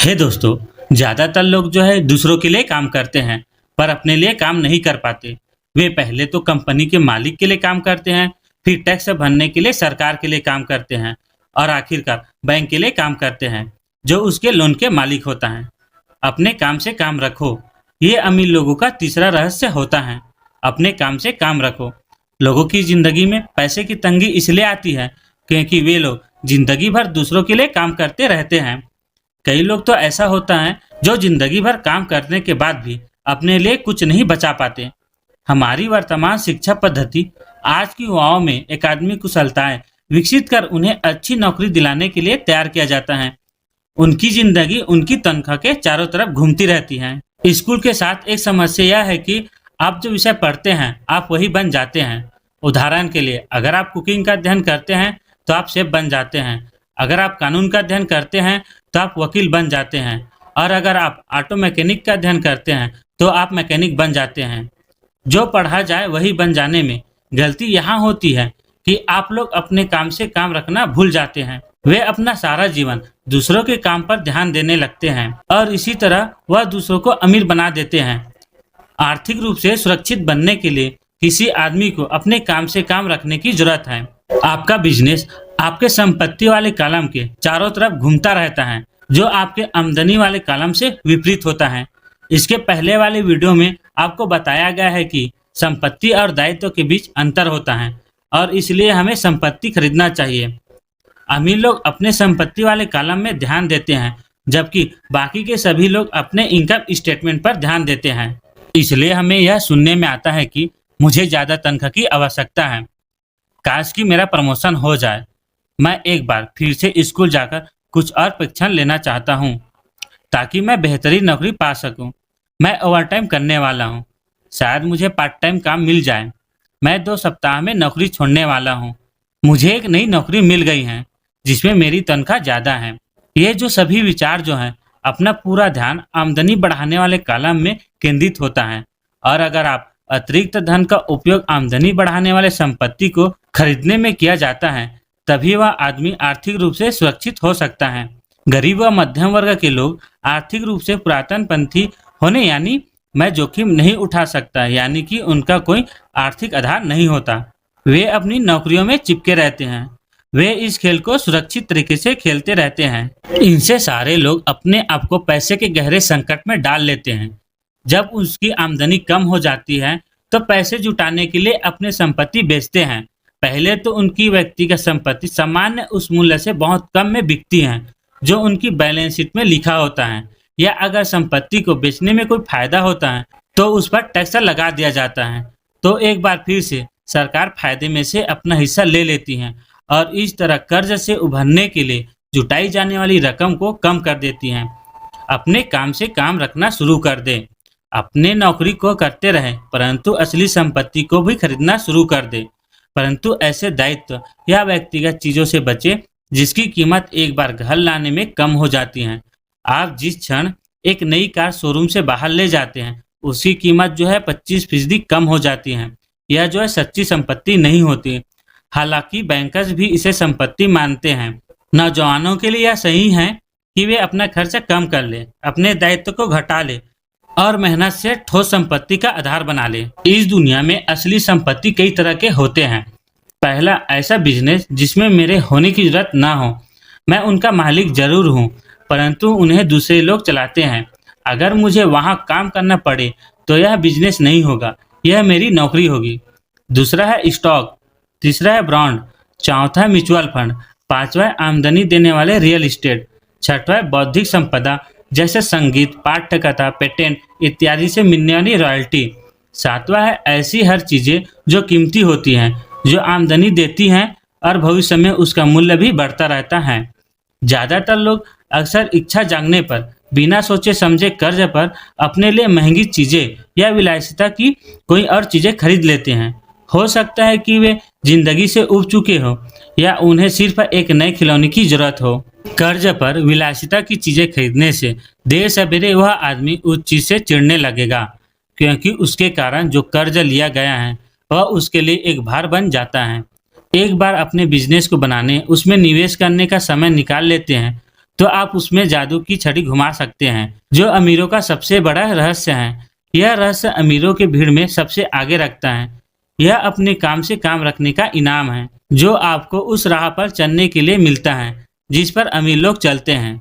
हे दोस्तों, ज़्यादातर लोग जो है दूसरों के लिए काम करते हैं पर अपने लिए काम नहीं कर पाते। वे पहले तो कंपनी के मालिक के लिए काम करते हैं, फिर टैक्स भरने के लिए सरकार के लिए काम करते हैं और आखिरकार बैंक के लिए काम करते हैं जो उसके लोन के मालिक होता है। अपने काम से काम रखो, ये अमीर लोगों का तीसरा रहस्य होता है। अपने काम से काम रखो। लोगों की जिंदगी में पैसे की तंगी इसलिए आती है क्योंकि वे लोग जिंदगी भर दूसरों के लिए काम करते रहते हैं। कई लोग तो ऐसा होता है जो जिंदगी भर काम करने के बाद भी अपने लिए कुछ नहीं बचा पाते। हमारी वर्तमान शिक्षा पद्धति आज की युवाओं में एकेडमिक कुशलताएं विकसित कर उन्हें अच्छी नौकरी दिलाने के लिए तैयार किया जाता है। उनकी जिंदगी उनकी तनख्वाह के चारों तरफ घूमती रहती है। स्कूल के साथ एक समस्या यह है कि आप जो विषय पढ़ते हैं आप वही बन जाते हैं। उदाहरण के लिए, अगर आप कुकिंग का अध्ययन करते हैं तो आप शेफ बन जाते हैं। अगर आप कानून का अध्ययन करते हैं तो आप वकील बन जाते हैं और अगर आप ऑटो मैकेनिक का अध्ययन करते हैं तो आप मैकेनिक बन जाते हैं। जो पढ़ा जाए वही बन जाने में गलती यहाँ होती है कि आप लोग अपने काम से काम रखना भूल जाते हैं। वे अपना सारा जीवन दूसरों के काम पर ध्यान देने लगते हैं और इसी तरह वह दूसरों को अमीर बना देते हैं। आर्थिक रूप से सुरक्षित बनने के लिए किसी आदमी को अपने काम से काम रखने की जरूरत है। आपका बिजनेस आपके संपत्ति वाले कॉलम के चारों तरफ घूमता रहता है जो आपके आमदनी वाले कॉलम से विपरीत होता है। इसके पहले वाले वीडियो में आपको बताया गया है कि संपत्ति और दायित्व के बीच अंतर होता है और इसलिए हमें संपत्ति खरीदना चाहिए। अमीर लोग अपने संपत्ति वाले कॉलम में ध्यान देते हैं जबकि बाकी के सभी लोग अपने इनकम स्टेटमेंट पर ध्यान देते हैं। इसलिए हमें यह सुनने में आता है कि मुझे ज़्यादा तनख्वाह की आवश्यकता है, काश कि मेरा प्रमोशन हो जाए। मैं एक बार फिर से स्कूल जाकर कुछ और प्रशिक्षण लेना चाहता हूँ ताकि मैं बेहतरीन नौकरी पा सकूँ। मैं ओवरटाइम करने वाला हूँ, शायद मुझे पार्ट टाइम काम मिल जाए। मैं 2 सप्ताह में नौकरी छोड़ने वाला हूँ। मुझे एक नई नौकरी मिल गई है जिसमें मेरी तनख्वाह ज़्यादा है। ये जो सभी विचार जो हैं अपना पूरा ध्यान आमदनी बढ़ाने वाले कॉलम में केंद्रित होता है और अगर आप अतिरिक्त धन का उपयोग आमदनी बढ़ाने वाले संपत्ति को खरीदने में किया जाता है तभी वह आदमी आर्थिक रूप से सुरक्षित हो सकता है। गरीब व मध्यम वर्ग के लोग आर्थिक रूप से पुरातनपंथी होने यानी मैं जोखिम नहीं उठा सकता यानी कि उनका कोई आर्थिक आधार नहीं होता। वे अपनी नौकरियों में चिपके रहते हैं। वे इस खेल को सुरक्षित तरीके से खेलते रहते हैं। इनसे सारे लोग अपने आप को पैसे के गहरे संकट में डाल लेते हैं। जब उसकी आमदनी कम हो जाती है तो पैसे जुटाने के लिए अपने संपत्ति बेचते हैं। पहले तो उनकी व्यक्तिगत संपत्ति सामान्य उस मूल्य से बहुत कम में बिकती हैं जो उनकी बैलेंस शीट में लिखा होता है, या अगर संपत्ति को बेचने में कोई फायदा होता है तो उस पर टैक्स लगा दिया जाता है। तो एक बार फिर से सरकार फायदे में से अपना हिस्सा ले लेती है और इस तरह कर्ज से उभरने के लिए जुटाई जाने वाली रकम को कम कर देती हैं। अपने काम से काम रखना शुरू कर दें। अपने नौकरी को करते रहें परंतु असली संपत्ति को भी खरीदना शुरू कर दें। परंतु ऐसे दायित्व या व्यक्तिगत चीज़ों से बचें जिसकी कीमत एक बार घर लाने में कम हो जाती है। आप जिस क्षण एक नई कार शोरूम से बाहर ले जाते हैं उसकी कीमत जो है 25% कम हो जाती है। यह जो है सच्ची संपत्ति नहीं होती। हालांकि बैंकर्स भी इसे संपत्ति मानते हैं। नौजवानों के लिए यह सही है कि वे अपना खर्च कम कर ले, अपने दायित्व को घटा ले और मेहनत से ठोस संपत्ति का आधार बना ले। इस दुनिया में असली संपत्ति कई तरह के होते हैं। पहला, ऐसा बिजनेस जिसमें मेरे होने की जरूरत ना हो। मैं उनका मालिक जरूर हूँ परंतु उन्हें दूसरे लोग चलाते हैं। अगर मुझे वहाँ काम करना पड़े तो यह बिजनेस नहीं होगा, यह मेरी नौकरी होगी। दूसरा है स्टॉक, तीसरा है बॉन्ड, चौथा है म्यूचुअल फंड, पांचवा है आमदनी देने वाले रियल एस्टेट, छठवा है बौद्धिक संपदा जैसे संगीत, पाठ्यकथा, पेटेंट इत्यादि से मिलने वाली रॉयल्टी, सातवां है ऐसी हर चीज़ें जो कीमती होती हैं, जो आमदनी देती हैं और भविष्य में उसका मूल्य भी बढ़ता रहता है। ज़्यादातर लोग अक्सर इच्छा जागने पर बिना सोचे समझे कर्ज पर अपने लिए महंगी चीज़ें या विलासिता की कोई और चीज़ें खरीद लेते हैं। हो सकता है कि वे जिंदगी से उब चुके हो या उन्हें सिर्फ एक नए खिलौने की जरूरत हो। कर्ज पर विलासिता की चीज़ें खरीदने से देर सवेरे वह आदमी उस चीज़ से चिढ़ने लगेगा क्योंकि उसके कारण जो कर्ज लिया गया है वह उसके लिए एक भार बन जाता है। एक बार अपने बिजनेस को बनाने, उसमें निवेश करने का समय निकाल लेते हैं तो आप उसमें जादू की छड़ी घुमा सकते हैं, जो अमीरों का सबसे बड़ा रहस्य है। यह रहस्य अमीरों की भीड़ में सबसे आगे रखता है। यह अपने काम से काम रखने का इनाम है, जो आपको उस राह पर चलने के लिए मिलता है, जिस पर अमीर लोग चलते हैं।